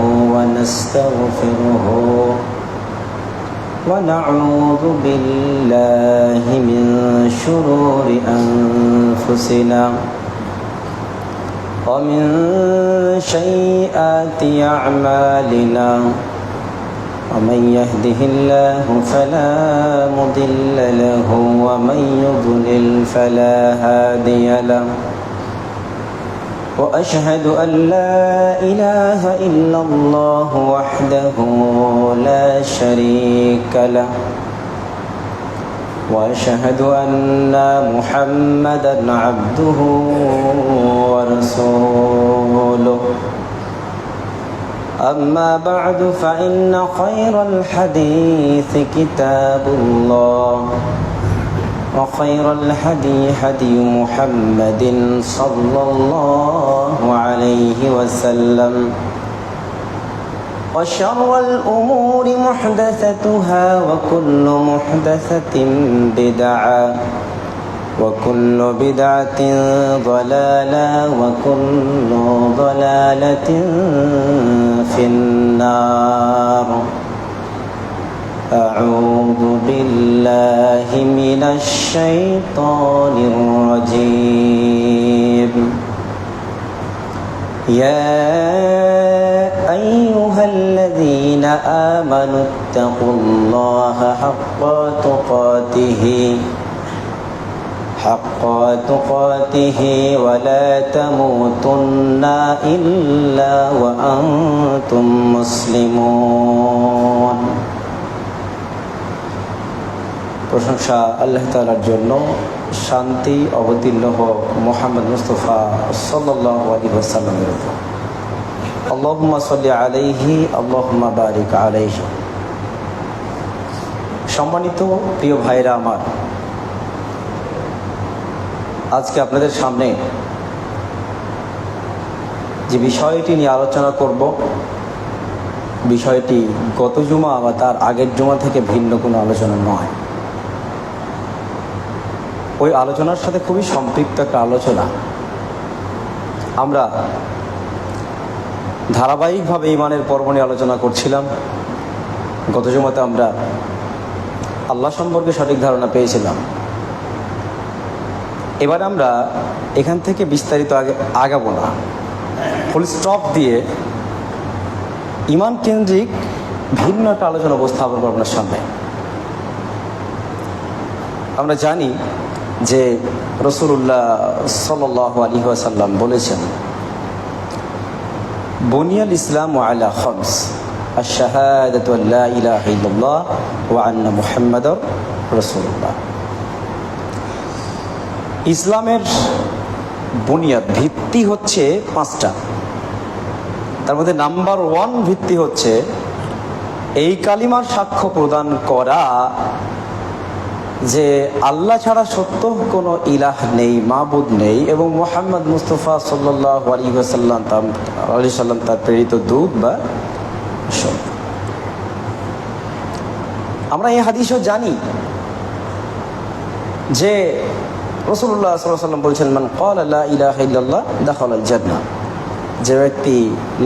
ونستغفره ونعوذ بالله من شرور أنفسنا ومن سيئات أعمالنا ومن يهده الله فلا مضل له ومن يضلل فلا هادي له وأشهد أن لا إله إلا الله وحده لا شريك له وأشهد أن محمدا عبده ورسوله أما بعد فإن خير الحديث كتاب الله وخير الهدي هدي محمد صلى الله عليه وسلم وشر الأمور محدثتها وكل محدثة بدعة وكل بدعة ضلالة وكل ضلالة في النار أعوذ بالله من الشيطان الرجيم يا أيها الذين آمنوا اتقوا الله حق تقاته ولا تموتن إلا وأنتم مسلمون। প্রশংসা আল্লাহ তাআলার জন্য, শান্তি অবতীর্ণ হোক মুহাম্মদ মুস্তাফা সাল্লাল্লাহু আলাইহি ওয়াসাল্লামের উপর। আল্লাহুম্মা সাল্লি আলাইহি আল্লাহুম্মা বারিক আলাইহি। সম্মানিত প্রিয় ভাইরা আমার, আজকে আপনাদের সামনে যে বিষয়টি নিয়ে আলোচনা করব, বিষয়টি গত জুমা বা তার আগের জুমা থেকে ভিন্ন কোনো আলোচনা নয়। ওই আলোচনার সাথে খুবই সম্পৃক্ত একটা আলোচনা। আমরা ধারাবাহিকভাবে ঈমানের পর্ব নিয়ে আলোচনা করছিলাম। গত জুমাতে আমরা আল্লাহ সম্পর্কে সঠিক ধারণা পেয়েছিলাম। এবার আমরা এখান থেকে বিস্তারিত আগাবো না, ফুল স্টপ দিয়ে ঈমান কেন্দ্রিক ভিন্ন একটা আলোচনা উপস্থাপন করব আপনার সামনে। আমরা জানি যে রাসূলুল্লাহ সাল্লাল্লাহু আলাইহি ওয়াসাল্লাম বলেছেন, বুনিয়াল ইসলামু আলা খামস, আশ-শাহাদাতু আল্লা ইলাহা ইল্লাল্লাহ ওয়া আন্না মুহাম্মাদার রাসূলুল্লাহ। ইসলামের বুনিয়াদ, ভিত্তি হচ্ছে পাঁচটা। তার মধ্যে নাম্বার 1 ভিত্তি হচ্ছে এই কালিমার সাক্ষ্য প্রদান করা যে আল্লাহ ছাড়া সত্য কোনো ইলাহ নেই, মাবুদ নেই, এবং মুহাম্মদ মুস্তাফা সাল্লাল্লাহু আলাইহি ওয়াসাল্লাম তার প্রেরিত দূত বা রাসূল। আমরা এই হাদিসও জানি যে রাসূলুল্লাহ সাল্লাল্লাহু আলাইহি ওয়াসাল্লাম বলেছেন, মান ক্বালা লা ইলাহা ইল্লাল্লাহ দাখালাল জান্নাহ। যে ব্যক্তি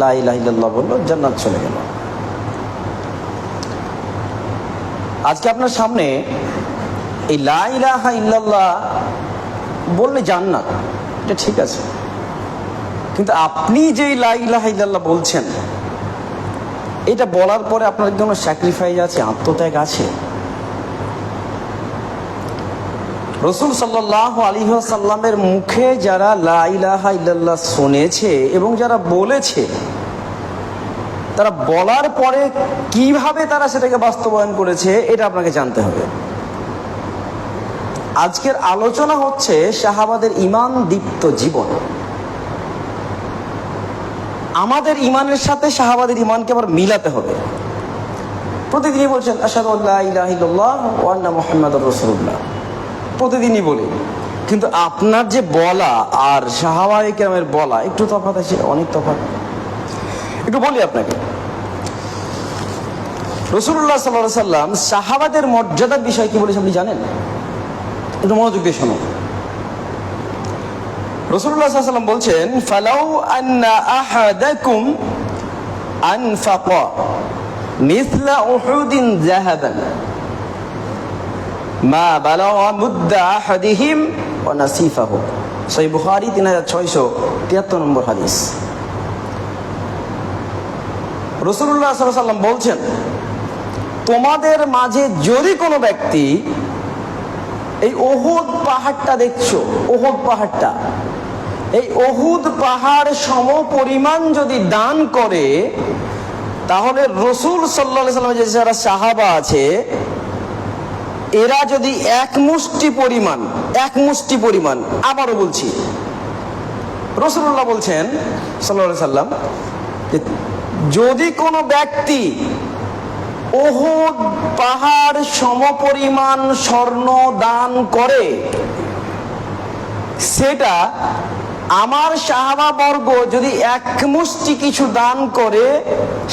লা ইলাহা ইল্লাল্লাহ বলল, জান্নাত চলে গেল। আজকে আপনার সামনে এই লা ইলাহা ইল্লাল্লাহ বললে জান্নাত, এটা ঠিক আছে, কিন্তু আপনি যে লা ইলাহা ইল্লাল্লাহ বলছেন, এটা বলার পরে আপনার জন্য স্যাক্রিফাইস আছে, আত্মত্যাগ আছে। রাসূল সাল্লাল্লাহু আলাইহি ওয়াসাল্লামের মুখে যারা লা ইলাহা ইল্লাল্লাহ শুনেছে এবং যারা বলেছে, তারা বলার পরে কিভাবে তারা সেটাকে বাস্তবায়ন করেছে, এটা আপনাকে জানতে হবে। আজকের আলোচনা হচ্ছে সাহাবাদের ঈমান দীপ্ত জীবন। আমাদের ঈমানের সাথে সাহাবাদের ঈমানকে আবার মিলাতে হবে। প্রতিদিনই বলছেন আশহাদু আল্লা ইলাহা ইল্লাল্লাহ ওয়া আন্না মুহাম্মাদুর রাসূলুল্লাহ, প্রতিদিনই বলি, কিন্তু আপনার যে বলা আর সাহাবায়ে কেরামের বলা একটু তফাৎ আছে, অনেক তফাৎ। একটু বলি আপনাকে, রাসূলুল্লাহ সাল্লাল্লাহু আলাইহি সাল্লাম সাহাবাদের মর্যাদার বিষয় কি বলেছেন আপনি জানেন? একটু মনোযোগ দিয়ে শোনো। রাসূলুল্লাহ সাল্লাল্লাহু আলাইহি সাল্লাম বলছেন, ফালাউ আন্না আহাদাকুম আনফাকা মিসলা উহুদিন যাহাবান মা বালাগা মুদ্দা আহাদিহিম ওয়া নাসিফাহু। সহিহ বুখারী 3673 নম্বর হাদিস। রাসূলুল্লাহ সাল্লাল্লাহু আলাইহি ওয়াসাল্লাম বলছেন, তোমাদের মাঝে যদি কোনো ব্যক্তি এই উহুদ পাহাড়টা দেখছো, উহুদ পাহাড়টা, এই উহুদ পাহাড় সমপরিমাণ যদি দান করে, তাহলে রাসূল সাল্লাল্লাহু আলাইহি ওয়াসাল্লামের যে যারা সাহাবা আছে এরা যদি এক মুষ্টি পরিমাণ, আবারও বলছি, রাসূলুল্লাহ বলছেন সাল্লাল্লাহু আলাইহি ওয়াসাল্লাম যে যদি কোনো ব্যক্তি উহুদ পাহাড় সমপরিমাণ স্বর্ণ দান করে, সেটা আমার সাহাবাবর্গ যদি এক মুষ্টি কিছু দান করে,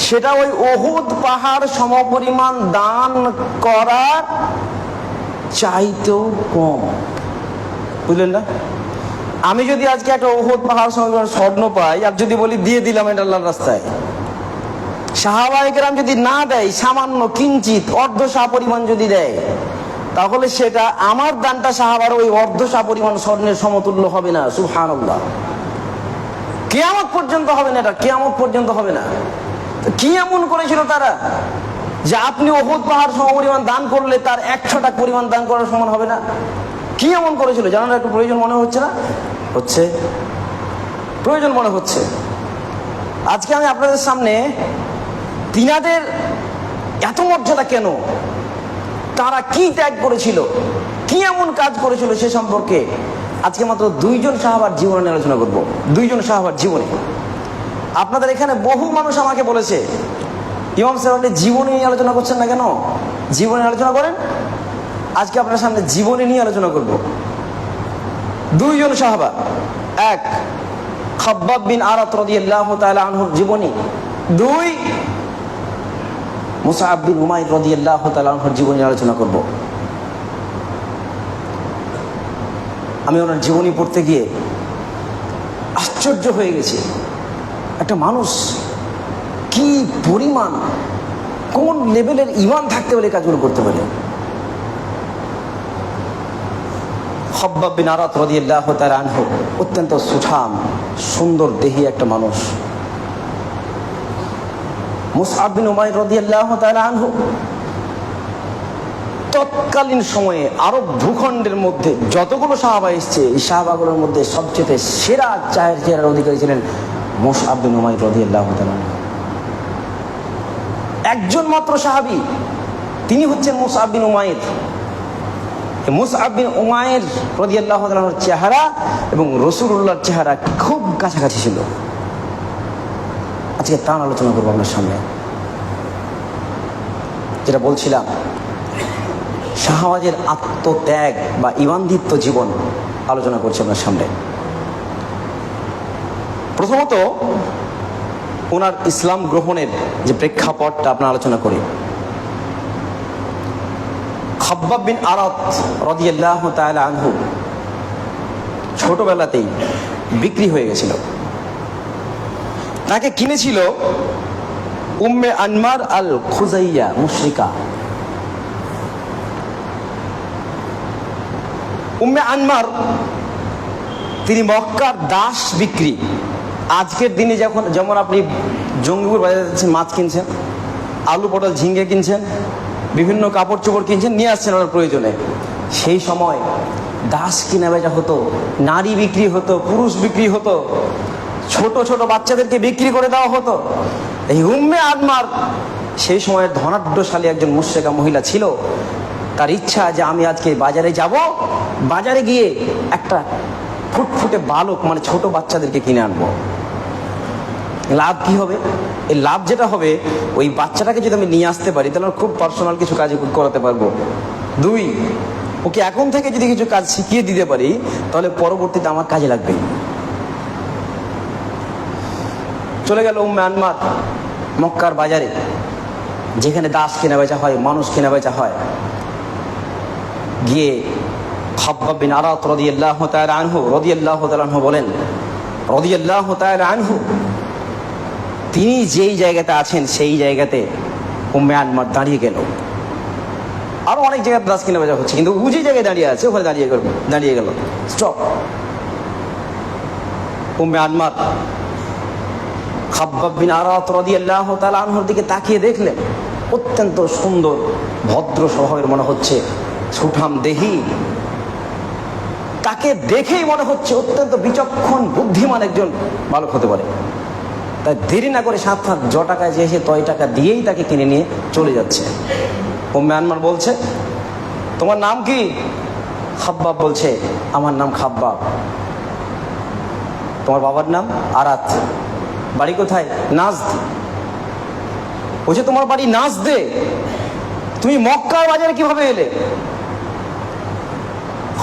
সেটা ওই উহুদ পাহাড় সমপরিমাণ দান করার চাইতেও কম। বুঝলেন না? আমি যদি আজকে একটা উহুদ পাহাড় সমপরিমাণ স্বর্ণ পাই আর যদি বলি দিয়ে দিলাম এটা আল্লাহর রাস্তায়, সাহাবায়ে কেরাম যদি না দেয়, সামান্য কিঞ্চিত অর্ধশা পরিমাণ যদি দেয়, তাহলে সেটা আমার দানটা সাহাবার ওই অর্ধশা পরিমাণ স্বর্ণের সমতুল্য হবে না। সুবহানাল্লাহ। কিয়ামত পর্যন্ত হবে না, এটা কিয়ামত পর্যন্ত হবে না। কি এমন করেছিল তারা যে আপনি উহুদ পাহাড় সমপরিমাণ দান করলে তার 100 পরিমাণ দান করার সমান হবে না? কি এমন করেছিল জানার একটু প্রয়োজন মনে হচ্ছে না? হচ্ছে, প্রয়োজন মনে হচ্ছে। আজকে আমি আপনাদের সামনে তিনাদের এত মর্যাদা কেন, তারা কি ত্যাগ করেছিল, কি এমন কাজ করেছিল সে সম্পর্কে আজকে মাত্র 2 জন সাহাবার জীবনে নিয়ে আলোচনা করব। 2 জন সাহাবার জীবনে। আপনাদের এখানে বহু মানুষ আমাকে বলেছে, ইমাম সাহেব আপনি জীবনী নিয়ে আলোচনা করছেন না কেন? জীবনী আলোচনা করেন। আজকে আপনার সামনে জীবনী নিয়ে আলোচনা করব। 2 জন সাহাবা, এক খাব্বাব বিন আরাত রাদিয়াল্লাহু তাআলা আনহুর জীবনী, 2 মুসআব বিন উমাইর রাদিয়াল্লাহু তাআলা আনহুর জীবনী আলোচনা করব। আমি ওনার জীবনী পড়তে গিয়ে আশ্চর্য হয়ে গেছি। একটা মানুষ কি পরিমাণ, কোন লেভেলের ঈমান থাকতে হলে কাজগুলো করতে পারে। খাব্বাব বিন আরাত রাদিয়াল্লাহু তাআলা আনহু অত্যন্ত সুঠাম সুন্দর দেহী একটা মানুষ। মুসআব বিন উমাইর রাদিয়াল্লাহু তাআলা আনহু তৎকালীন সময়ে আরব ভূখণ্ডের মধ্যে যতগুলো সাহাবা এসছে, এই সাহাবাগুলোর মধ্যে সবচেয়ে সেরা চেহারার অধিকারী ছিলেন মুসআব বিন উমাইর রাদিয়াল্লাহু তাআলা আনহু। একজন মাত্র সাহাবী, তিনি হচ্ছেন মুসআব বিন উমাইর। মুসআব বিন উমাইর রাদিয়াল্লাহু তাআলা আনহুর চেহারা এবং রাসূলুল্লাহর চেহারা খুব কাছাকাছি ছিল। আজকে তার আলোচনা করবো আপনার সামনে। যেটা বলছিলাম, সাহাবাদের আত্মত্যাগ বা ঈমানদীপ্ত জীবন আলোচনা করছি আপনার সামনে। প্রথমত ওনার ইসলাম গ্রহণের যে প্রেক্ষাপটটা আপনার আলোচনা করি। খাব্বাব বিন আরাত রাদিয়াল্লাহু তাআলা আনহু ছোটবেলাতেই বিক্রি হয়ে গেছিল। তাকে কিনেছিল উম্মে আনমার আল খুজাইয়া মুশরিকা। উম্মে আনমার তিনি মক্কার দাস বিক্রি। আজকের দিনে যেমন আপনি জঙ্গিপুর বাজারে যাচ্ছেন, মাছ কিনছেন, আলু পটল ঝিঙ্গে কিনছেন, বিভিন্ন কাপড় চোপড় কিনছেন, নিয়ে আসছেন ওনার প্রয়োজনে, সেই সময় দাস কিনা বেচা হতো, নারী বিক্রি হতো, পুরুষ বিক্রি হতো, ছোট ছোট বাচ্চাদেরকে বিক্রি করে দেওয়া হতো। এই উম্মে আনমার সেই সময়ের ধনাঢ্যশালী একজন মুশরিকা মহিলা ছিল। তার ইচ্ছা যে আমি আজকে বাজারে যাব, বাজারে গিয়ে একটা ফুটফুটে বালক মানে ছোট বাচ্চাদেরকে কিনে আনবো। লাভ কি হবে? এই লাভ যেটা হবে, ওই বাচ্চাটাকে যদি আমি নিয়ে আসতে পারি তাহলে খুব পার্সোনাল কিছু কাজ করাতে পারবো। 2, ওকে এখন থেকে যদি কিছু কাজ শিখিয়ে দিতে পারি তাহলে পরবর্তীতে আমার কাজে লাগবে। চলে গেল উম্মে আনমার মক্কার বাজারে, যেখানে দাস কেনা বেচা হয়, মানুষ কেনা বেচা হয়। গিয়ে খাব্বাব বিন আরাত রাদিয়াল্লাহু তাআলা আনহু বলেন, রাদিয়াল্লাহু তাআলা আনহু, তিনি যেই জায়গাতে আছেন সেই জায়গাতে উম্মে আনমার দাঁড়িয়ে গেল। আরো অনেক জায়গায় দাস কিনা বাজা হচ্ছে, কিন্তু ও যে জায়গায় দাঁড়িয়ে আছে ওখানে দাঁড়িয়ে গেল স্টপ। উম্মে আনমার খাব্বাব বিন আরাত রাদিয়াল্লাহু তাআলা আনহুর দিকে তাকিয়ে দেখলেন, অত্যন্ত সুন্দর ভদ্র স্বভাবের মনে হচ্ছে, সুঠাম দেহি, তাকে দেখেই মনে হচ্ছে অত্যন্ত বিচক্ষণ বুদ্ধিমান একজন বালক হতে পারে। তাই দেরি না করে সাত টাকায় যে এসে তয় টাকা দিয়েই তাকে কিনে নিয়ে চলে যাচ্ছে। উম্মে আনমার বলছে, তোমার নাম কি? খাব্বাব বলছে, আমার নাম খাব্বাব। তোমার বাবার নাম? আরাত। বাড়ি কোথায়? নাজদ। বলছে, তোমার বাড়ি নাজদে, তুমি মক্কার বাজারে কিভাবে এলে?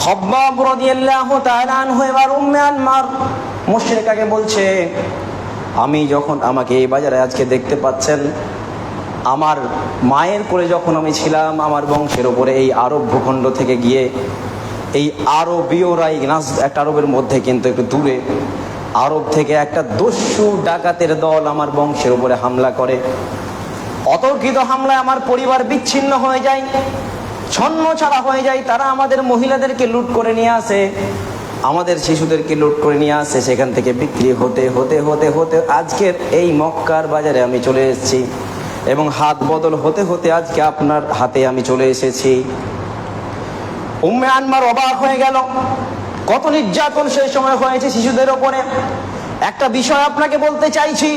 খাব্বাব রাদিয়াল্লাহু তাআলা আনহু এবার উম্মে আনমার মুশরিকাকে বলছে, আমি যখন আমাকে এই বাজারে আজকে দেখতে পাচ্ছেন, আমার মায়ের কোলে যখন আমি ছিলাম, আমার বংশের ওপরে এই আরব ভূখণ্ড থেকে গিয়ে এই আরবীয়রাই, একটা আরবের মধ্যে কিন্তু একটু দূরে, আরব থেকে একটা দস্যু ডাকাতের দল আমার বংশের উপরে হামলা করে। অতর্কিত হামলায় আমার পরিবার বিচ্ছিন্ন হয়ে যায়, ছন্ন ছাড়া হয়ে যায়। তারা আমাদের মহিলাদেরকে লুট করে নিয়ে আসে, আমাদের শিশুদেরকে লুট করে নিয়ে আসে, সেখান থেকে বিক্রি হতে হতে হতে হতে আজকের এই মক্কার বাজারে আমি চলে এসেছি, এবং হাত বদল হতে হতে আজকে আপনার হাতে আমি চলে এসেছি। উম্মে আনমার অবাক হয়ে গেল, কত নির্যাতন সেই সময় হয়েছে শিশুদের ওপরে। একটা বিষয় আপনাকে বলতে চাইছি,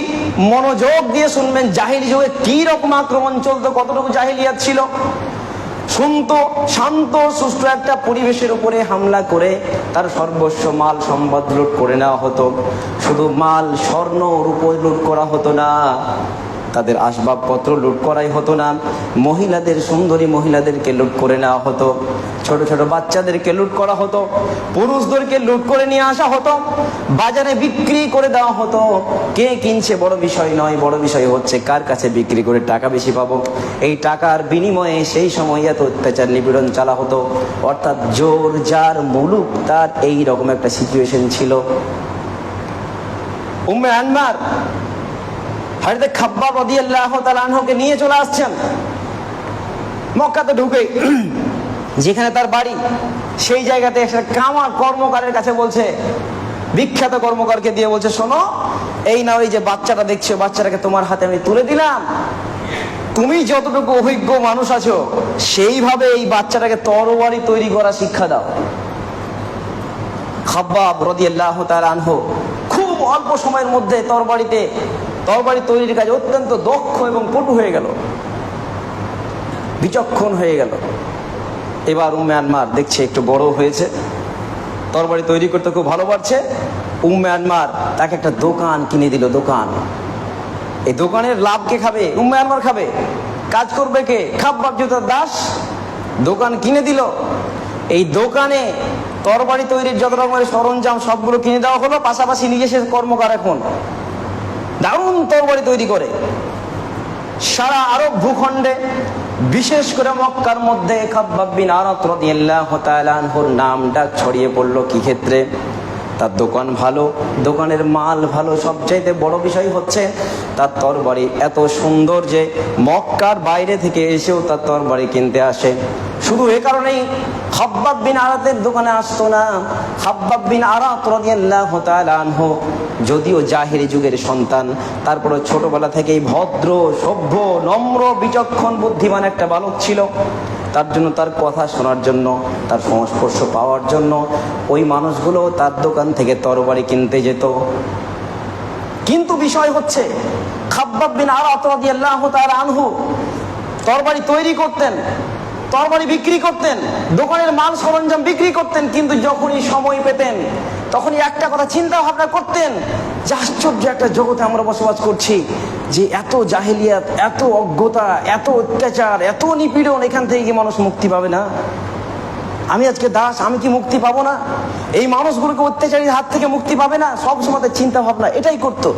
মনোযোগ দিয়ে শুনবেন। জাহিলি যুগে কি রকম আক্রমণ চলতো, কতটুকু জাহিলিয়াত ছিল। শুনতো, শান্ত সুষ্ঠ একটা পরিবেশের উপরে হামলা করে তার সর্বস্ব মাল সম্পদ লুট করে নেওয়া হতো। শুধু মাল, স্বর্ণ রূপো লুট করা হতো না, তাদের আসবাবপত্র লুট করাই হতো না, মহিলাদের, সুন্দরী মহিলাদেরকে লুট করে নেওয়া হতো, ছোট ছোট বাচ্চাদেরকে লুট করা হতো, পুরুষদেরকে লুট করে নিয়ে আসা হতো, বাজারে বিক্রি করে দেওয়া হতো। কে কিনছে বড় বিষয় নয়, বড় বিষয় হচ্ছে কার কাছে বিক্রি করে টাকা বেশি পাবো। এই টাকার বিনিময়ে সেই সময় এত অত্যাচার নিপীড়ন চালা হতো, অর্থাৎ জোর যার মুলুক তার, এই রকম একটা সিচুয়েশন ছিল। উম্মে আনমার হযরত খাব্বাব রাদিয়াল্লাহু তাআলা আনহুকে নিয়ে চলে আসছেন মক্কাতে ঢুকে, যেখানে তার বাড়ি সেই জায়গাতে একটা কামার কর্মকারের কাছে বলছে, বিখ্যাত কর্মকারকে দিয়ে বলছে, শোনো, এই নাও, এই যে বাচ্চাটা দেখছো, বাচ্চাটাকে তোমার হাতে আমি তুলে দিলাম, তুমি যতটুকু অভিজ্ঞ মানুষ আছো সেইভাবে এই বাচ্চাটাকে তরবারি তৈরি করা শিক্ষা দাও। খাব্বাব রাদিয়াল্লাহু তাআলা আনহু খুব অল্প সময়ের মধ্যে তরবারি তৈরির কাজে অত্যন্ত দক্ষ এবং পটু হয়ে গেল, বিচক্ষণ হয়ে গেল। এবার উম্মে আনমার দেখছে একটু বড় হয়েছে, তরবারি তৈরি করতে খুব ভালো পারছে। উম্মে আনমার তাকে একটা দোকান কিনে দিল। দোকান, এই দোকানের লাভ কে খাবে? উম্মে আনমার খাবে। কাজ করবে কে? খাব্বাব জুতার দাস। দোকান কিনে দিল, এই দোকানে তরবারি তৈরির যত রকমের সরঞ্জাম সবগুলো কিনে দেওয়া হলো, পাশাপাশি নিজে সে কর্মকার, এখন দারুণ তরবারি তৈরি করে। সারা আরব ভূখণ্ডে, বিশেষ করে মক্কার মধ্যে খাব্বাব বিন আরাত রাদিয়াল্লাহু তাআলা আনহুর নাম ডাক ছড়িয়ে পড়লো। কি ক্ষেত্রে? তার দোকান ভালো, দোকানের মাল ভালো, সবচাইতে বড় বিষয় হচ্ছে তার তরবারি এত সুন্দর যে মক্কার বাইরে থেকে এসেও তার তরবারি কিনতে আসে। শুধু এ কারণেই খাব্বাব বিন আরাতের দোকানে আসতো না। খাব্বাব বিন আরাত রাদিয়াল্লাহু তাআলা আনহু যদিও জাহিলি যুগের সন্তান, তারপরে ছোটবেলা থেকেই ভদ্র, সভ্য, নম্র, বিচক্ষণ, বুদ্ধিমান একটা বালক ছিল। তার জন্য, তার কথা শোনার জন্য, তার সংস্পর্শ পাওয়ার জন্য ওই মানুষগুলো তার দোকান থেকে তরবারি কিনতে যেত। কিন্তু বিষয় হচ্ছে খাব্বাব বিন আরাত রাদিয়াল্লাহু তাআলা আনহু তরবারি তৈরি করতেন, তরবারি বিক্রি করতেন, দোকানের মাল সরঞ্জাম বিক্রি করতেন, কিন্তু যখনই সময় পেতেন তখনই একটা কথা চিন্তা ভাবনা করতেন যে আশ্চর্য একটা জগতে আমরা বসবাস করছি, যে এত জাহেলিয়াত, এত অজ্ঞতা, এত অত্যাচার, এত নিপীড়ন, এখান থেকে কি মানুষ মুক্তি পাবে না? আমি আজকে দাস, আমি কি মুক্তি পাবো না? এই মানুষগুলোকে অত্যাচারীর হাত থেকে মুক্তি পাবে না? সব সময় চিন্তা ভাবনা এটাই করতো।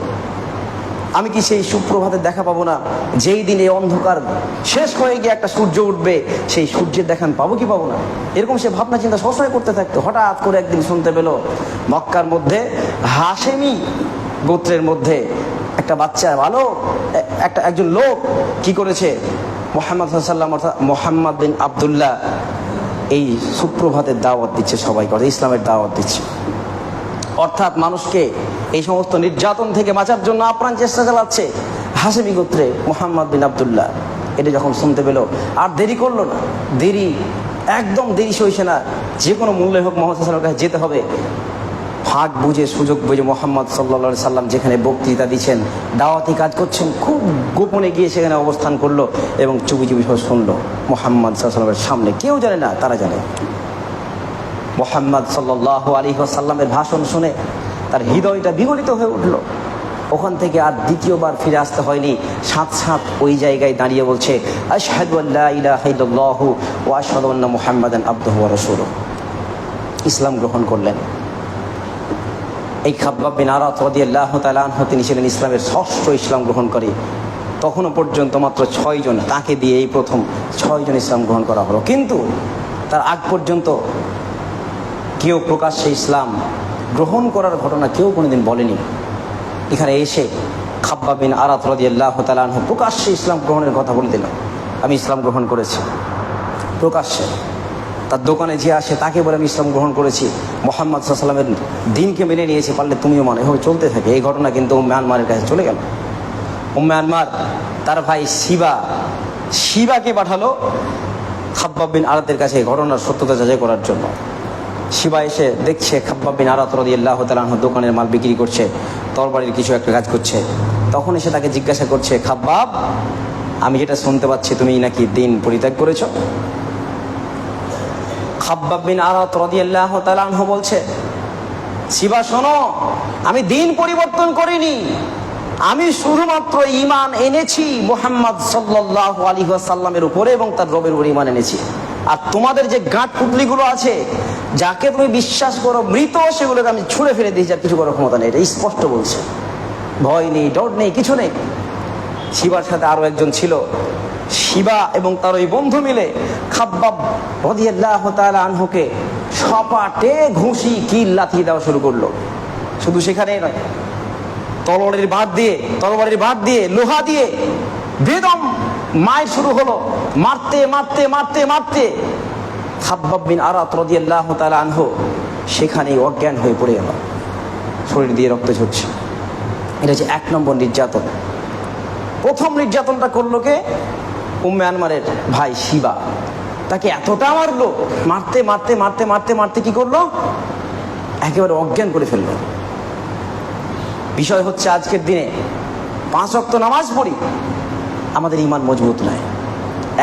আমি কি সেই সুপ্রভাতের দেখা পাবো না, যেই দিন এই অন্ধকার শেষ হয়ে গিয়ে একটা সূর্য উঠবে, সেই সূর্যের দেখা আমি পাবো কি পাবো না? এরকম সে ভাবনা চিন্তা সবসময় করতে থাকতো। হঠাৎ করে একদিন শুনতে পেল মক্কার মধ্যে হাশেমি গোত্রের মধ্যে একটা বাচ্চা ভালো একজন লোক কি করেছে, মুহাম্মদ সাল্লাল্লাহু আলাইহি ওয়াসাল্লাম মুহাম্মদ বিন আব্দুল্লাহ এই সুপ্রভাতের দাওয়াত দিচ্ছে, সবাই করে ইসলামের দাওয়াত দিচ্ছে। অর্থাৎ মানুষকে এই সমস্ত নির্যাতন থেকে বাঁচার জন্য আপ্রাণ চেষ্টা চালাচ্ছে হাশেমি গোত্রে মুহাম্মদ বিন আব্দুল্লাহ। এটা যখন শুনতে পেল আর দেরি করলো না, একদম দেরি সইছে না, যে কোনো মূল্যে হোক মুহাম্মদ সাল্লাল্লাহু আলাইহি ওয়াসাল্লামের কাছে যেতে হবে। ফাঁক বুঝে সুযোগ বুঝে মুহাম্মদ সাল্লাল্লাহু আলাইহি সাল্লাম যেখানে বক্তৃতা দিচ্ছেন, দাওয়াতি কাজ করছেন, খুব গোপনে গিয়ে সেখানে অবস্থান করলো এবং চুপি চুপি সব শুনলো মুহাম্মদ সাল্লাল্লাহু আলাইহি ওয়াসাল্লামের সামনে। কেউ জানে না, তারা জানে। মুহাম্মদ সাল্লাল্লাহু আলাইহি ওয়াসাল্লামের ভাষণ শুনে তার হৃদয়টা বিগলিত হয়ে উঠলো। ওখান থেকে আর দ্বিতীয়বার ফিরে আসতে হয়নি, সাথ ওই জায়গায় দাঁড়িয়ে বলছে আশহাদু আল্লা ইলাহা ইল্লাল্লাহু ওয়া আশহাদু আন্না মুহাম্মাদান আবদুহু ওয়া রাসূলুহু। ইসলাম গ্রহণ করলেন। এই খাব্বাব বিন আরাত রাদিয়াল্লাহু তাআলা আনহু তিনি ছিলেন ইসলামের ষষ্ঠ ইসলাম গ্রহণকারী। তখনও পর্যন্ত মাত্র 6 জন, তাকে দিয়ে এই প্রথম 6 জন ইসলাম গ্রহণ করা হলো। কিন্তু তার আগ পর্যন্ত কেউ প্রকাশ্যে ইসলাম গ্রহণ করার ঘটনা কেউ কোনোদিন বলেনি। এখানে এসে খাব্বাব বিন আরাত রাদিয়াল্লাহু তাআলা আনহু প্রকাশ্যে ইসলাম গ্রহণের কথা বলে দিল, আমি ইসলাম গ্রহণ করেছি। প্রকাশ্যে তার দোকানে যে আসে তাকে বলে আমি ইসলাম গ্রহণ করেছি, মুহাম্মদ সাল্লাল্লাহু আলাইহি ওয়াসাল্লামের দিনকে মেনে নিয়েছি, পারলে তুমিও মানে। এভাবে চলতে থাকে। এই ঘটনা কিন্তু উম্মে আনমারের কাছে চলে গেল। উম্মে আনমার তার ভাই শিবাকে পাঠালো খাব্বাব বিন আরাতের কাছে ঘটনার সত্যতা যাচাই করার জন্য। শিবা এসে দেখছে খাব্বাব বিন আরাত রাদিয়াল্লাহু তাআলা আনহু দোকানের মাল বিক্রি করছে, তরবারির কিছু একটা কাজ করছে। তখন এসে তাকে জিজ্ঞাসা করছে, খাব্বাব, আমি যেটা শুনতে পাচ্ছি তুমি নাকি দিন পরিত্যাগ করেছ? খাব্বাব বিন আরাত রাদিয়াল্লাহু তাআলা আনহু বলছে, শিবা শোনো, আমি দিন পরিবর্তন করিনি, আমি শুধুমাত্র ঈমান এনেছি মুহাম্মদ সাল্লাল্লাহু আলাইহি ওয়াসাল্লামের উপরে এবং তার রবের উপরে ঈমান এনেছি। আর তোমাদের যে গাঁট পুতলিগুলো আছে, যাকে তুমি বিশ্বাস করো মৃত, সেগুলোকে আমি ছুঁড়ে ফেলে দিয়েছি, আর কিছু করার ক্ষমতা নেই। এটা স্পষ্ট বলছে, ভয় নেই, ডর নেই, কিছু নেই। শিবার সাথে আরো একজন ছিল। শিবা এবং তার ওই বন্ধু মিলে খাব্বাব রাদিয়াল্লাহু তাআলা আনহুকে সপাটে ঘুষি কিল লাথি দেওয়া শুরু করলো। শুধু সেখানেই নয়, তরবারির বাদ দিয়ে লোহা দিয়ে বেদম মায়ের শুরু হলো। মারতে খাব্বাব বিন আরাত রাদিয়াল্লাহু তাআলা আনহু সেখানেই অজ্ঞান হয়ে পড়ে গেল, শরীর দিয়ে রক্ত ঝরছে। এটা হচ্ছে 1 নম্বর নির্যাতন। প্রথম নির্যাতনটা করলো কে? উম্মে আনমারের ভাই শিবা। তাকে এতটা মারলো, মারতে কি করলো? একেবারে অজ্ঞান করে ফেললো। বিষয় হচ্ছে আজকের দিনে 5 ওয়াক্ত নামাজ পড়ি, আমাদের ঈমান মজবুত নয়।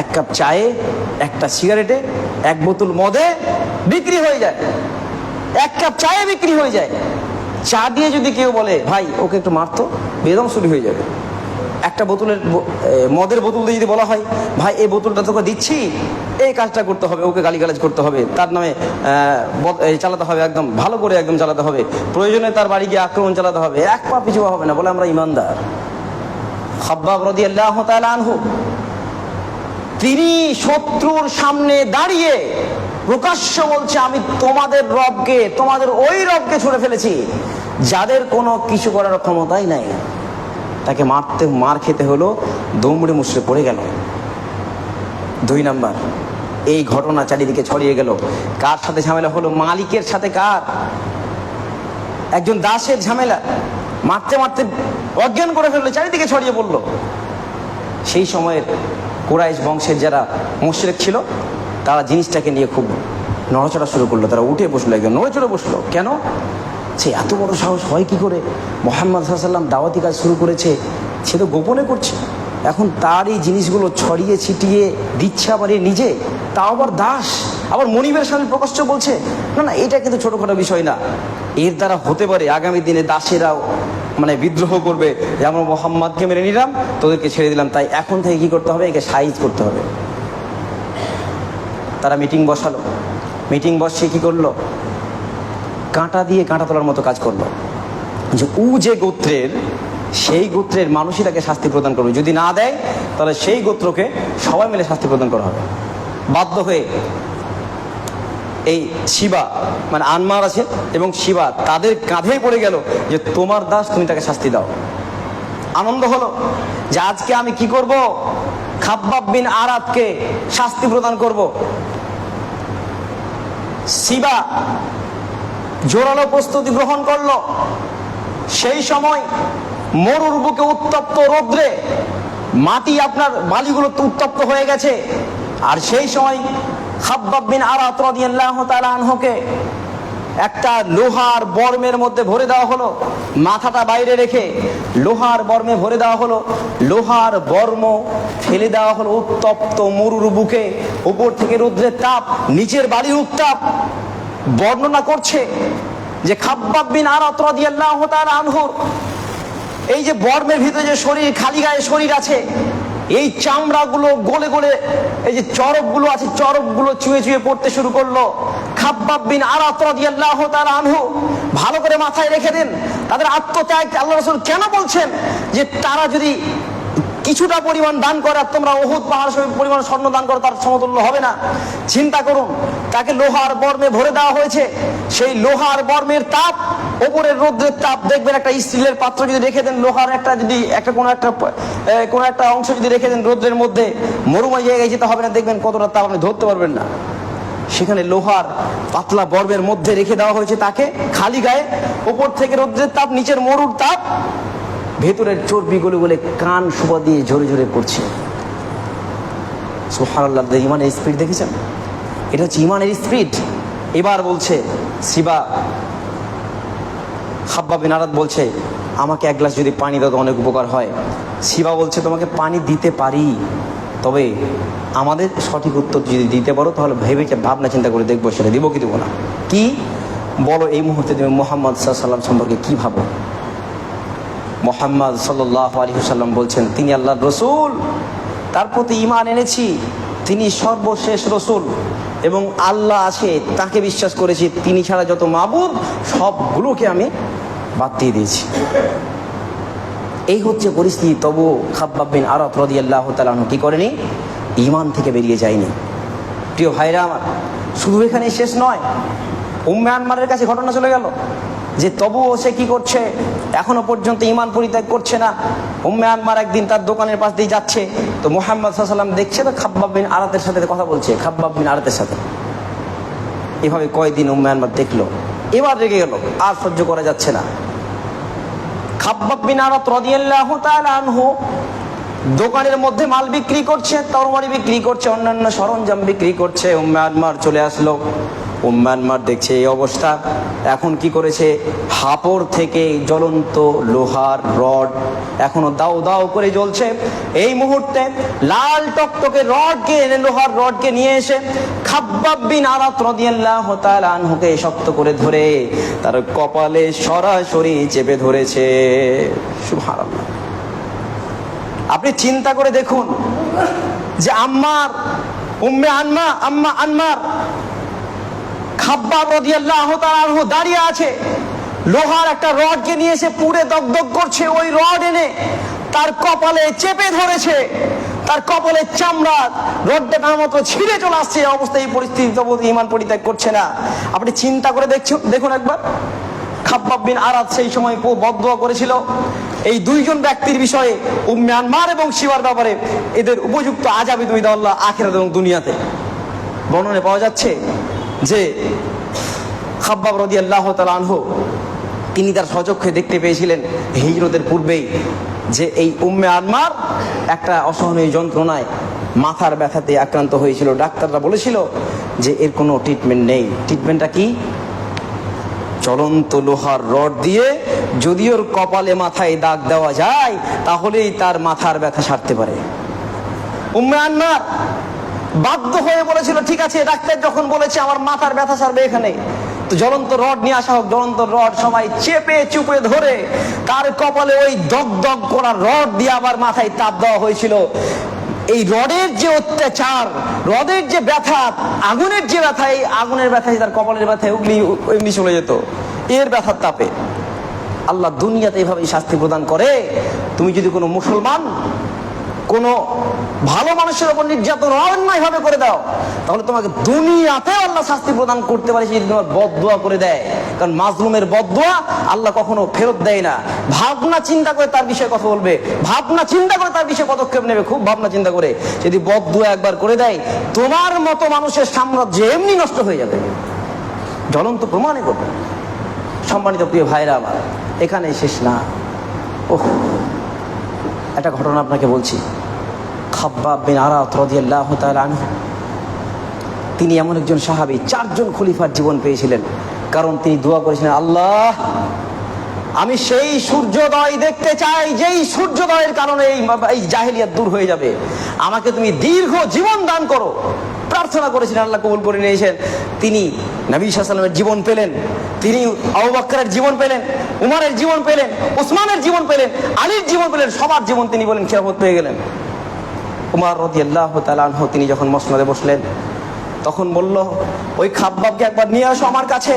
1 কাপ চায়ে, 1টা সিগারেটে, 1 বোতল মদে বিক্রি হয়ে যায়। 1 কাপ চায়ে বিক্রি হয়ে যায়। চা দিয়ে যদি কেউ বলে ভাই ওকে একটু মারতো, বেদম শুরু হয়ে যাবে। 1টা বোতলের মদের বোতল দিয়ে যদি বলা হয় ভাই এই বোতলটা তোকে দিচ্ছি, এই কাজটা করতে হবে, ওকে গালিগালাজ করতে হবে, তার নামে চালাতে হবে, একদম ভালো করে একদম চালাতে হবে, প্রয়োজনে তার বাড়ি গিয়ে আক্রমণ চালাতে হবে, 1 পা পিছু হবে না, বলে আমরা ইমানদার। খাব্বাব রাদিয়াল্লাহু তাআলা আনহু তিনি শত্রুর সামনে দাঁড়িয়ে প্রকাশ্য বলছে, আমি তোমাদের রবকে, তোমাদের ওই রবকে ছুঁড়ে ফেলেছি যাদের কোনো কিছু করার ক্ষমতাই নাই। তাকে মার খেতে হলো, দৌড়ে মুচড়ে পড়ে গেল। 2 নাম্বার, এই ঘটনা চারিদিকে ছড়িয়ে গেল। কার সাথে ঝামেলা হলো? মালিকের সাথে। কার? একজন দাসের ঝামেলা। মারতে অজ্ঞান করে ফেললো, চারিদিকে ছড়িয়ে পড়লো। সেই সময়ের কুরাইশ বংশের যারা মুশরিক ছিল, তারা জিনিসটাকে নিয়ে খুব নড়াচড়া শুরু করলো। তারা উঠে বসলো, একজন নড়ে বসলো। কেন? সে এত বড় সাহস হয় কি করে? মুহাম্মদ সাল্লাল্লাহু আলাইহি ওয়াসাল্লাম দাওয়াতি কাজ শুরু করেছে, সে তো গোপনে করছে, এখন তার এই জিনিসগুলো ছড়িয়ে ছিটিয়ে দিচ্ছে আবার নিজে, তাও আবার দাস, আবার মনিবের সামনে প্রকাশ্য বলছে। না, এটা কিন্তু ছোটখাটো বিষয় না। এর দ্বারা হতে পারে আগামী দিনে দাসেরাও বিদ্রোহ করবে যে আমরা মুহাম্মদকে মেনে নিলাম, তোদেরকে ছেড়ে দিলাম। তাই এখন থেকে কি করতে হবে? একে সাইজ করতে হবে। তারা মিটিং বসালো। মিটিং বসে কি করলো? কাঁটা দিয়ে কাঁটা তোলার মতো কাজ করলো, যে যে গোত্রের, সেই গোত্রের মানুষই তাকে শাস্তি প্রদান করবে। যদি না দেয় তাহলে সেই গোত্রকে সবাই মিলে শাস্তি প্রদান করা হবে। বাধ্য হয়ে এই শিবা আনমার আছে এবং শিবা তাদের কাঁধে পড়ে গেল যে তোমার দাস, তুমি তাকে শাস্তি দাও। আনন্দ হলো যে আজকে আমি কি করব, খাব্বাব বিন আরাতকে শাস্তি প্রদান করব। সিবা জোরালো প্রস্তুতি গ্রহণ করলো। সেই সময় মরুর বুকে উত্তপ্ত রৌদ্রে মাটি আপনার বালিগুলো উত্তপ্ত হয়ে গেছে। আর সেই সময় খাব্বাব বিন আরাত রাদিয়াল্লাহু তাআলা আনহুকে একটা লোহার বর্মের মধ্যে ভরে দেওয়া হলো, মাথাটা বাইরে রেখে লোহার বর্মে ভরে দেওয়া হলো। লোহার বর্ম ফেলে দেওয়া হলো উত্তপ্ত মরুর বুকে। উপর থেকে রৌদ্রের তাপ, নিচের বালির উত্তাপ। বর্ণনা করছে যে খাব্বাব বিন আরাত রাদিয়াল্লাহু তাআলা আনহুর এই যে বর্মের ভিতরে যে শরীর, খালি গায়ে শরীর আছে, এই চামড়াগুলো গলে গলে এই যে চরকগুলো আছে, চরকগুলো চুয়ে চুয়ে পড়তে শুরু করলো। খাব্বাব বিন আরাত রাদিয়াল্লাহু তাআলা আনহু ভালো করে মাথায় রেখে দেন, তাদের আত্মত্যাগ আল্লাহ রাসূল কেন বলছেন যে তারা যদি কিছুটা পরিমাণ দান করে আর তোমরা উহুদ পাহাড় পরিমাণ স্বর্ণ দান করো তার সমতুল্য হবে না। চিন্তা করুন, তাকে লোহার বর্মে ভরে দেওয়া হয়েছে। সেই লোহার বর্মের তাপ, ওপরের রৌদ্রের তাপ, দেখবেন একটা স্টিলের পাত্র যদি রেখে দেন, লোহার একটা যদি কোনো একটা অংশ যদি রেখে দেন রৌদ্রের মধ্যে, মরুময় জায়গায় যেতে হবে না, দেখবেন কতটা তাপ আপনি ধরতে পারবেন না। সেখানে লোহার পাতলা বর্মের মধ্যে রেখে দেওয়া হয়েছে তাকে, খালি গায়ে, ওপর থেকে রৌদ্রের তাপ, নিচের মরুর তাপ, ভেতরের চর্বি গলে গলে কান শোভা দিয়ে ঝরে ঝরে পড়ছে। সুবহানাল্লাহ, ইমানের স্পিড দেখেছেন? এটা হচ্ছে ইমানের স্পিড। এবার বলছে সিবা, খাব্বাব বিন আরাত বলছে আমাকে এক গ্লাস যদি পানি দাও তো অনেক উপকার হয়। সিবা বলছে তোমাকে পানি দিতে পারি, তবে আমাদের সঠিক উত্তর যদি দিতে পারো তাহলে ভাবনা চিন্তা করে দেখবো সেটা দিব কি দেবো না। কি বলো এই মুহূর্তে তুমি মুহাম্মদ সাল্লাল্লাহু আলাইহি ওয়াসাল্লাম সম্পর্কে কি ভাবো? মুহাম্মদ সাল্লাল্লাহু আলাইহি ওয়াসাল্লাম বলছেন তিনি আল্লাহর রসুল, তার প্রতি ঈমান এনেছি, তিনি সর্বশেষ রসুল এবং আল্লাহ আছে তাকে বিশ্বাস করেছি, তিনি ছাড়া যত মাবুদ সবগুলোকে আমি বাদ দিয়ে দিয়েছি। এই হচ্ছে পরিস্থিতি। তবু খাব্বাব বিন আরাত রাদিয়াল্লাহু তাআলা আনহু কি করেনি? ঈমান থেকে বেরিয়ে যায়নি। প্রিয় ভাইরা আমার, শুধু এখানেই শেষ নয়, উম্মে আনমারের কাছে ঘটনা চলে গেল যে তবুও সে কি করছে, এখনো পর্যন্ত ঈমান পরিত্যাগ করছে না। উম্মে আনমার একদিন তার দোকানের পাশ দিয়ে যাচ্ছে, তো মুহাম্মদ সাল্লাল্লাহু আলাইহি ওয়াসাল্লাম দেখছে তো খাব্বাব বিন আরাতের সাথে কথা বলছে, খাব্বাব বিন আরাতের সাথে। এভাবে কয়েকদিন উম্মে আনমার দেখলো, এবার রেগে গেল, আর সহ্য করা যাচ্ছে না। খাব্বাব বিন আরাত রাদিয়াল্লাহু তাআলা আনহু দোকানের মধ্যে মাল বিক্রি করছে, তরবারি বিক্রি করছে, অন্যান্য সরঞ্জাম বিক্রি করছে। উম্মে আনমার চলে আসলো। উম্মে আনমার দেখছে এই অবস্থা, এখন কি করেছে, হাপড় থেকে জ্বলন্ত লোহার রড এখনো দাও দাও করে জ্বলছে। এই মুহূর্তে লাল টকটকে রডকে এনে, লোহার রডকে নিয়ে এসে খাব্বাব বিন আরাত রাদিয়াল্লাহু তাআলা আনহুকে শক্ত করে ধরে তার কপালে সরাসরি চেপে ধরেছে। সুবহানাল্লাহ। আপনি চিন্তা করে দেখুন যে উম্মে আনমার খাব্বাব রাদিয়াল্লাহু তাআলা আনহু দাঁড়িয়ে আছে, লোহার একটা রডকে নিয়ে এসে পুড়ে দগদগ করছে, ওই রড এনে তার কপালে চেপে ধরেছে, তার কপালের চামড়া রডটা মতো ছিঁড়ে চলে আসছে। এই অবস্থায়, এই পরিস্থিতি তবু ঈমান পরিত্যাগ করছে না। আপনি চিন্তা করে দেখুন একবার, খাব্বাব বিন আরাত সেই সময় বদদুয়া করেছিল এই দুইজন ব্যক্তির বিষয়ে, উম্মে আনমার এবং শিবার ব্যাপারে, এদের উপযুক্ত আযাবে দুই দাও আল্লাহ আখিরাত এবং দুনিয়াতে। বর্ণনে পাওয়া যাচ্ছে যে খাব্বাব রাদিয়াল্লাহু তাআলা আনহু তিনি তার স্বচক্ষে দেখতে পেয়েছিলেন হিজরতের পূর্বেই যে এই উম্মে আনমার একটা অসহনীয় যন্ত্রণায় মাথার ব্যথাতে আক্রান্ত হয়েছিল। ডাক্তাররা বলেছিল যে এর কোনো ট্রিটমেন্ট নেই। ট্রিটমেন্টটা কি? জ্বলন্ত লোহার রড দিয়ে যদি ওর কপালে মাথায় দাগ দেওয়া যায় তাহলেই তার মাথার ব্যথা সারতে পারে। উম্মে আনমার বাধ্য হয়ে বলেছিল ঠিক আছে, ডাক্তার যখন বলেছে আমার মাথার ব্যথা সারবে এখানে, তো জ্বলন্ত রড নিয়ে আসা হোক। জ্বলন্ত রড সবাই চেপে চুপে ধরে তার কপালে ওই দগদগ করা রড দিয়ে আবার মাথায় তাপ দেওয়া হয়েছিল। এই রডের যে অত্যাচার, রডের যে ব্যথা, আগুনের যে ব্যথা, এই আগুনের ব্যথায় তার কপালের ব্যথায় এমনি চলে যেত। এর ব্যথার তাপে আল্লাহ দুনিয়াতে এইভাবে শাস্তি প্রদান করে। তুমি যদি কোনো মুসলমান কোনো ভালো মানুষের উপর নির্যাতন অন্যায়ভাবে করে দাও, তাহলে তোমাকে দুনিয়াতে আল্লাহ শাস্তি প্রদান করতে পারে, সেই তোমার বদদুয়া করে দেয়। কারণ মাজলুমের বদদুয়া আল্লাহ কখনো ফেরত দেয় না। ভাবনা চিন্তা করে তার বিষয়ে কথা বলবে, ভাবনা চিন্তা করে তার বিষয়ে পদক্ষেপ নেবে, খুব ভাবনা চিন্তা করে। যদি বদদুয়া একবার করে দেয়, তোমার মতো মানুষের সাম্রাজ্য এমনি নষ্ট হয়ে যাবে, জ্বলন্ত প্রমাণে করবে। সম্মানিত প্রিয় ভাইরা আমার, এখানেই শেষ না। ওহ, একটা ঘটনা আপনাকে বলছি। খাব্বাব বিন আরাত রাদিয়াল্লাহু তাআলা আনহু, তিনি এমন একজন সাহাবী, 4 জন খলিফার জীবন পেয়েছিলেন। কারণ তিনি দোয়া করেছিলেন, আল্লাহ, আমি সেই সূর্যোদয় দেখতে চাই যেই সূর্যোদয়ের কারণে এই জাহেলিয়াত দূর হয়ে যাবে। আমাকে তুমি দীর্ঘ জীবন দান করো। প্রার্থনা করেছিলেন, আল্লাহ কবুল করে নিয়েছেন। তিনি নবী সাল্লাল্লাহু আলাইহি ওয়াসাল্লামের জীবন পেলেন, তিনি আবু বকরের জীবন পেলেন, উমরের জীবন পেলেন, ওসমানের জীবন পেলেন, আলীর জীবন পেলেন, সবার জীবন তিনি বলেন খেলাফত পেয়ে গেলেন। উমর রাদিয়াল্লাহু তাআলা আনহু তিনি যখন মসনদে বসলেন, তখন বলল, ওই খাব্বাবকে একবার নিয়ে আসো আমার কাছে।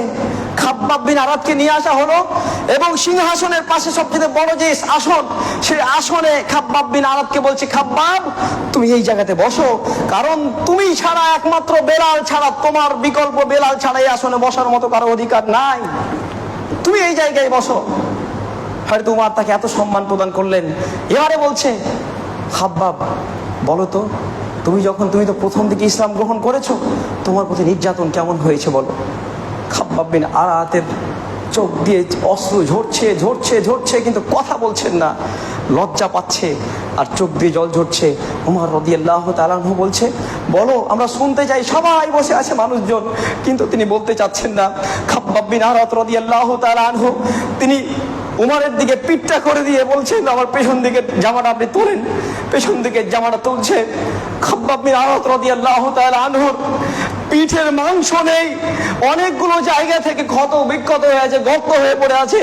খাব্বাব বিন আরাতকে নিয়ে আসা হলো এবং সিংহাসনের পাশে সবচেয়ে বড় যে আসন, সেই আসনে খাব্বাব বিন আরাতকে বলছে, খাব্বাব, তুমি এই জায়গাতে বসো, কারণ তুমি ছাড়া, একমাত্র বেলাল ছাড়া, তোমার বিকল্প বেলাল ছাড়া এই আসনে বসার মতো কারো অধিকার নাই, তুমি এই জায়গায় বসো। হয়তো উমর তাকে এত সম্মান প্রদান করলেন। এবারে বলছে, খাব্বাব, বলো তো, তুমি তো প্রথম দিকে ইসলাম গ্রহণ করেছো, তোমার প্রতি নির্যাতন কেমন হয়েছে বলো। খাব্বাব বিন আরাতের চোখ দিয়ে অশ্রু ঝরছে, কিন্তু কথা বলছেন না, লজ্জা পাচ্ছে আর চোখ দিয়ে জল ঝরছে। উমর রাদিয়াল্লাহু তাআলা আনহু বলছে, বলো, আমরা শুনতে চাই, সবাই বসে আছে মানুষজন, কিন্তু তিনি বলতে চাচ্ছেন না। খাব্বাব বিন আরাত রাদিয়াল্লাহু তাআলা আনহু তিনি উমরের দিকে পিঠটা করে দিয়ে বলছেন, আমার পেছন দিকে জামাটা আপনি তোলেন। পেছন দিকে জামাটা তুলছে। খাব্বাব বিন আরাত রাদিয়াল্লাহু তাআলা আনহুর পিঠের মাংস নেই, অনেকগুলো জায়গা থেকে ক্ষত বিক্ষত হয়ে আছে, গর্ত হয়ে পড়ে আছে।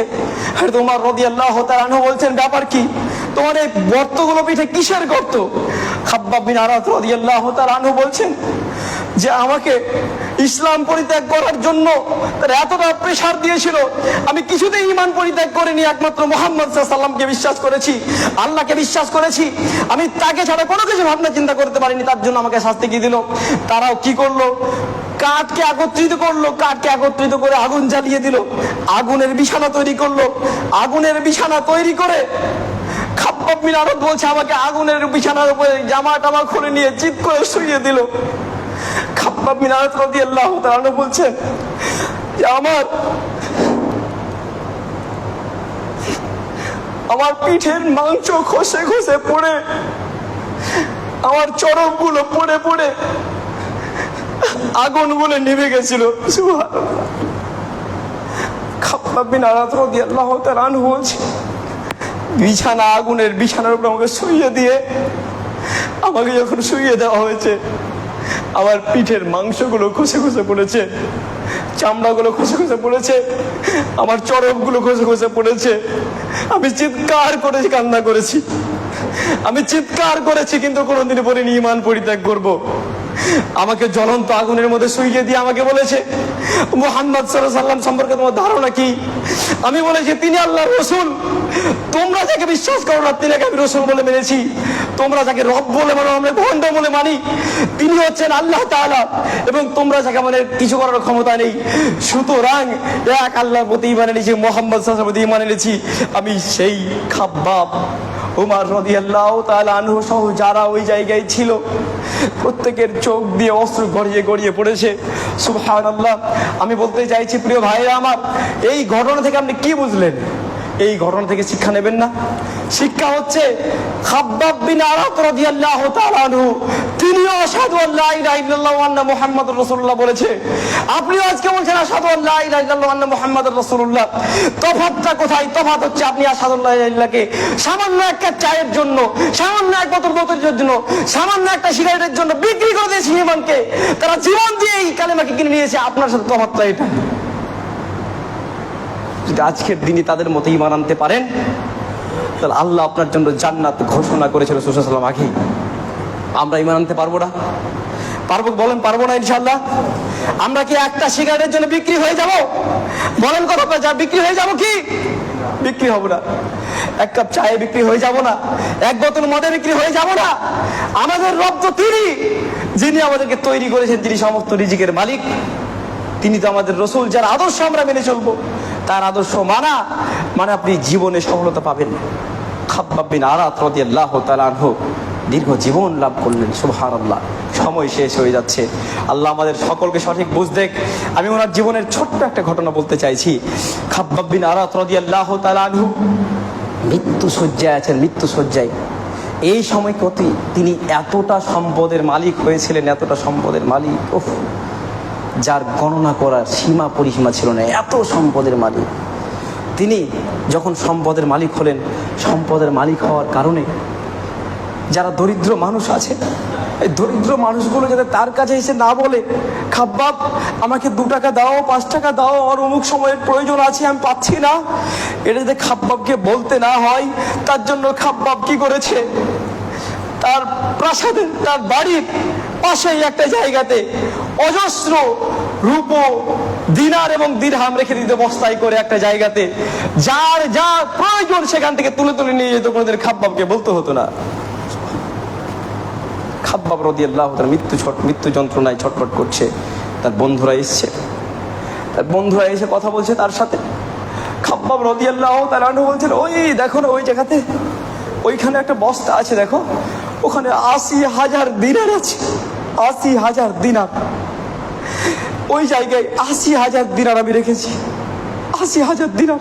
আর উমর রাদিয়াল্লাহু তাআলা আনহু বলছেন, ব্যাপার কি, তোমার এই গর্তগুলো পিঠে কিসের গর্ত? খাব্বাব বিন আরাত রাদিয়াল্লাহু তাআলা আনহু বলছেন যে আমাকে ইসলাম পরিত্যাগ করার জন্য তারা এতটা প্রেসার দিয়েছিল, আমি কিছুতেই ঈমান পরিত্যাগ করিনি, একমাত্র মুহাম্মদ সাল্লাল্লাহু আলাইহি ওয়াসাল্লামকে বিশ্বাস করেছি, আল্লাহকে বিশ্বাস করেছি, আমি তাকে ছাড়া কোনো কিছু ভাবনা চিন্তা করতে পারিনি। তার জন্য আমাকে শাস্তি কি দিল? তারাও কি করলো? কাঠকে একত্রিত করে আগুন জ্বালিয়ে দিল, আগুনের বিছানা তৈরি করলো। আগুনের বিছানা তৈরি করে খাব্বাব বিন আরাত বলছে, আমাকে আগুনের বিছানার উপরে জামা টামা খুলে নিয়ে চিৎ করে শুইয়ে দিল। খাব্বাব বিন আরাত রাদিয়াল্লাহু তাআলা বলছেন যে আমার পিঠের মাংস খসে পড়ে, আমার চরমগুলো পড়ে আগুনগুলো নিভে গেছিল। সুবহানাল্লাহ। খাব্বাব বিন আরাত রাদিয়াল্লাহু তাআলা আনহু বলছে, আগুনের বিছানার উপর আমাকে শুইয়ে দিয়ে, আমাকে যখন শুইয়ে দেওয়া হয়েছে, আমার পিঠের মাংসগুলো খসে পড়েছে, চামড়াগুলো খসে পড়েছে, আমার চরমগুলো খসে পড়েছে। আমি চিৎকার করেছি, কান্না করেছি, আমি চিৎকার করেছি, কিন্তু কোনোদিন বলিনি ঈমান পরিত্যাগ করব। আমাকে জ্বলন্ত আগুনের মধ্যে শুইয়ে দিয়ে আমাকে বলেছে, মুহাম্মদ সাল্লাল্লাহু আলাইহি ওয়াসাল্লাম সম্পর্কে তোমার ধারণা কি? আমি বলেছি, তিনি আল্লাহর রাসূল। তোমরা যাকে বিশ্বাস করো না, তিনাকে আমি রাসূল বলে মেনেছি। তোমরা যাকে রব বলে মানো, আমরা ভণ্ড বলে মানি। তিনি হচ্ছেন আল্লাহ তাআলা, এবং তোমরা যাকে আমাদের কিছু করার ক্ষমতা নেই। সুতরাং এক আল্লাহর প্রতি ঈমান এনেছি, মুহাম্মদ সাল্লাল্লাহু আলাইহি ওয়াসাল্লামের প্রতি ঈমান এনেছি। আমি সেই খাব্বাব। উমর রাদিয়াল্লাহু তাআলা আনহু সহ যারা ওই জায়গায় ছিল, প্রত্যেকের চোখ দিয়ে অশ্রু গড়িয়ে পড়েছে। সুবহানাল্লাহ। আমি বলতে চাইছি, প্রিয় ভাইরা আমার, এই ঘটনা থেকে আপনি কি বুঝলেন? এই ঘটনা থেকে শিক্ষা নেবেন না? শিক্ষা হচ্ছে, খাব্বাব বিন আরাত রাদিয়াল্লাহু তাআলা আনহু তিনিও আশহাদু আল্লা ইলাহা ইল্লাল্লাহ ওয়া আন্না মুহাম্মাদুর রাসূলুল্লাহ বলেছে। আপনিও আজকে বলছেন আশহাদু আল্লা ইলাহা ইল্লাল্লাহ ওয়া আন্না মুহাম্মাদুর রাসূলুল্লাহ। তফাৎটা কোথায়? তফাৎ হচ্ছে আপনি আশহাদু আল্লা ইলাহা ইল্লাল্লাহকে সামান্য এক কাপ চায়ের জন্য, সামান্য এক বোতল বোতলের জন্য, সামান্য একটা সিগারেটের জন্য বিক্রি করে দিয়েছে ঈমানকে। তারা জীবন দিয়ে এই কালেমাকে কিনে নিয়েছে। আপনার সাথে তফাৎটা এটা। যদি আজকের দিনে তাদের মতো ঈমান আনতে পারেন, তাহলে আল্লাহ আপনার জন্য জান্নাত ঘোষণা করেছিল রাসূল সাল্লাল্লাহু আলাইহি ওয়াসাল্লাম আগেই। আমরা ঈমান আনতে পারবো না? পারবো? বলেন পারবো না ইনশাআল্লাহ? আমরা কি একটা সিগারেটের জন্য বিক্রি হয়ে যাব? বলেন কথা, যা বিক্রি হয়ে যাব কি? বিক্রি হব না। এক কাপ চায়ে বিক্রি হয়ে যাব না? এক বোতল মদে বিক্রি হয়ে যাব না? আমাদের রব তো তিনি, যিনি আমাদেরকে তৈরি করেছেন, যিনি সমস্ত রিজিকের মালিক, তিনি তো আমাদের রসুল, যার আদর্শ আমরা মেনে চলবো। তার আদর্শ মানে আপনি জীবনে সফলতা পাবেন। খাব্বাব বিন আরাত রাদিয়াল্লাহু তাআলা আনহু দীর্ঘ জীবন লাভ করলেন। সুবহানাল্লাহ। সময় শেষ হয়ে যাচ্ছে, আল্লাহ আমাদের সকলকে সঠিক বুঝ দেখ। আমি ওনার জীবনের ছোট্ট একটা ঘটনা বলতে চাইছি। খাব্বাব বিন আরাত রাদিয়াল্লাহু তাআলা আনহু মৃত্যু শয্যায় আছেন, মৃত্যু শয্যায়। এই সময় তিনি এতটা সম্পদের মালিক হয়েছিলেন, এতটা সম্পদের মালিক, যার গণনা করার সীমা পরিসীমা ছিল না, এত সম্পদের মালিক। তিনি যখন সম্পদের মালিক হলেন, সম্পদের মালিক হওয়ার কারণে যারা দরিদ্র মানুষ আছে, এই দরিদ্র মানুষগুলো যাতে তার কাছে এসে না বলে, খাব্বাব আমাকে 2 টাকা দাও, 5 টাকা দাও, আর অমুক সময়ের প্রয়োজন আছে, আমি পাচ্ছি না, এটা যাতে খাব্বাবকে বলতে না হয়, তার জন্য খাব্বাব কি করেছে, তার প্রাসাদের, তার বাড়ির পাশেই একটা জায়গাতে অজস্র রূপো, দিনার এবং দিরহাম রেখে দিতে বস্তায় করে একটা জায়গাতে, যার যা প্রয়োজন সেখান থেকে তুলে তুলে নিয়ে যেত, কোনোদিন খাব্বাবকে বলতে হতো না। খাব্বাব রাদিয়াল্লাহু তাআলা মৃত্যু যন্ত্রণায় ছটফট করছে। তার বন্ধুরা এসছে, তার বন্ধুরা এসে কথা বলছে তার সাথে। খাব্বাব রাদিয়াল্লাহু তাআলা বলছেন, ওই দেখো না, ওই জায়গাতে ওইখানে একটা বস্তা আছে, দেখো ওখানে 80,000 দিনার আছে, 80,000 দিনার। ওই জায়গায় 80,000 দিনার আমি রেখেছি, 80,000 দিনার।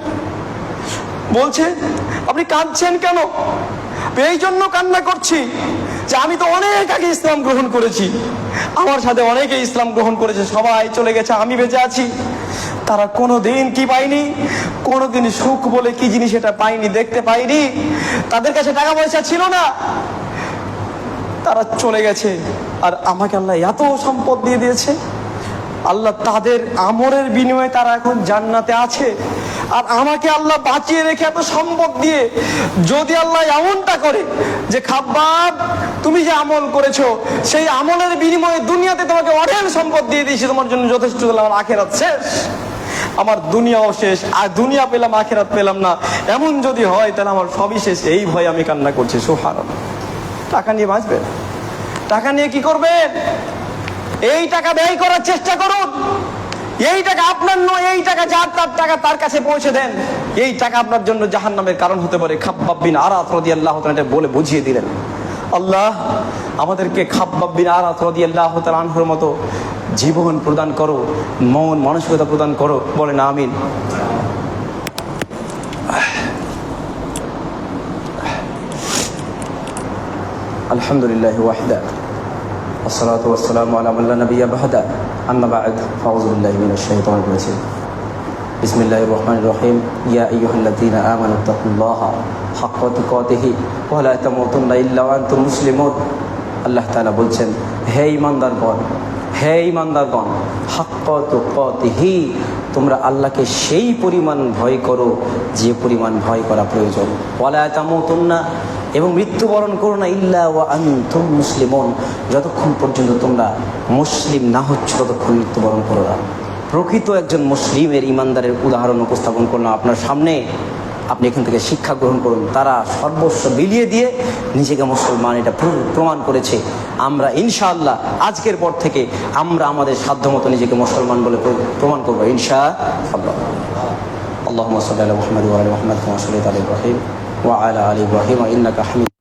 বলছে, আপনি কাঁদছেন কেন? এই জন্য কান্না করছি যে আমি তো অনেক আগে ইসলাম গ্রহণ করেছি, আমার সাথে অনেকে ইসলাম গ্রহণ করেছে, সবাই চলে গেছে, আমি বেঁচে আছি। তারা কোনোদিন কি পায়নি, কোনোদিন সুখ বলে কি জিনিস এটা পায়নি, দেখতে পায়নি। তাদের কাছে টাকা পয়সা ছিল না, তারা চলে গেছে, আর আমাকে আল্লাহ এত সম্পদ দিয়ে দিয়েছে। আল্লাহ তাদের আমলের বিনিময়ে তারা এখন জান্নাতে আছে, আর আমাকে আল্লাহ বাঁচিয়ে রেখে এত সম্পদ দিয়ে, যদি আল্লাহ এমনটা করে যে খাব্বাব তুমি যে আমল করেছো সেই আমলের বিনিময়ে দুনিয়াতে তোমাকে অঢেল সম্পদ দিয়ে দিয়েছি, তোমার জন্য যথেষ্ট, আমার আখিরাত শেষ, আমার দুনিয়াও শেষ, আর দুনিয়া পেলাম আখিরাত পেলাম না, এমন যদি হয় তাহলে আমার সবই শেষ। এই ভয়ে আমি কান্না করছি। সুবহানাল্লাহ। টাকা নিয়ে বাঁচবেন? টাকা নিয়ে কি করবেন? এই টাকা ব্যয় করার চেষ্টা করুন। এই টাকা আপনার নয়, এই টাকা যার তার টাকা, তার কাছে পৌঁছে দেন। এই টাকা আপনার জন্য জাহান্নামের কারণ হতে পারে। খাব্বাব বিন আরাত রাদিয়াল্লাহু তাআলা এটা বলে বুঝিয়ে দিলেন। আল্লাহ আমাদেরকে খাব্বাব বিন আরাত রাদিয়াল্লাহু তাআলা আনহুর মতো জীবন প্রদান করো, মন মানসিকতা প্রদান করো, বলেন আমিন। আলহামদুলিল্লাহি ওয়াহদা, والصلاة والسلام على من لا نبي بعده، أما بعد، فأعوذ بالله من الشيطان الرجيم، بسم الله الرحمن الرحيم، يا أيها الذين آمنوا اتقوا الله حق تقاته ولا تموتن إلا وأنتم مسلمون। আল্লাহ তাআলা বলছেন, হে ঈমানদারগণ, হে ঈমানদারগণ, হাক্ক তুকাতিহি, তোমরা আল্লাহকে সেই পরিমাণ ভয় করো যে পরিমাণ ভয় করা প্রয়োজন। ওয়ালা তামুতুন্না, এবং মৃত্যুবরণ করো না, ইল্লা ওয়া আনতুম মুসলিমুন, যতক্ষণ পর্যন্ত তোমরা মুসলিম না হচ্ছ ততক্ষণ মৃত্যুবরণ করো না। প্রকৃত একজন মুসলিমের, ইমানদারের উদাহরণ উপস্থাপন করলাম আপনার সামনে। আপনি এখান থেকে শিক্ষা গ্রহণ করুন। তারা সর্বস্ব বিলিয়ে দিয়ে নিজেকে মুসলমান এটা প্রমাণ করেছে। আমরা ইনশাআল্লাহ আজকের পর থেকে আমরা আমাদের সাধ্যমতো নিজেকে মুসলমান বলে প্রমাণ করবো ইনশাআল্লাহ। আল্লাহুম্মা সাল্লি আলা মুহাম্মাদ ওয়া আলা মুহাম্মাদ কামা সাল্লাইতা আলা ইব্রাহিম ওয়া আলা আলি ইব্রাহিম ইন্নাকা হামিদ।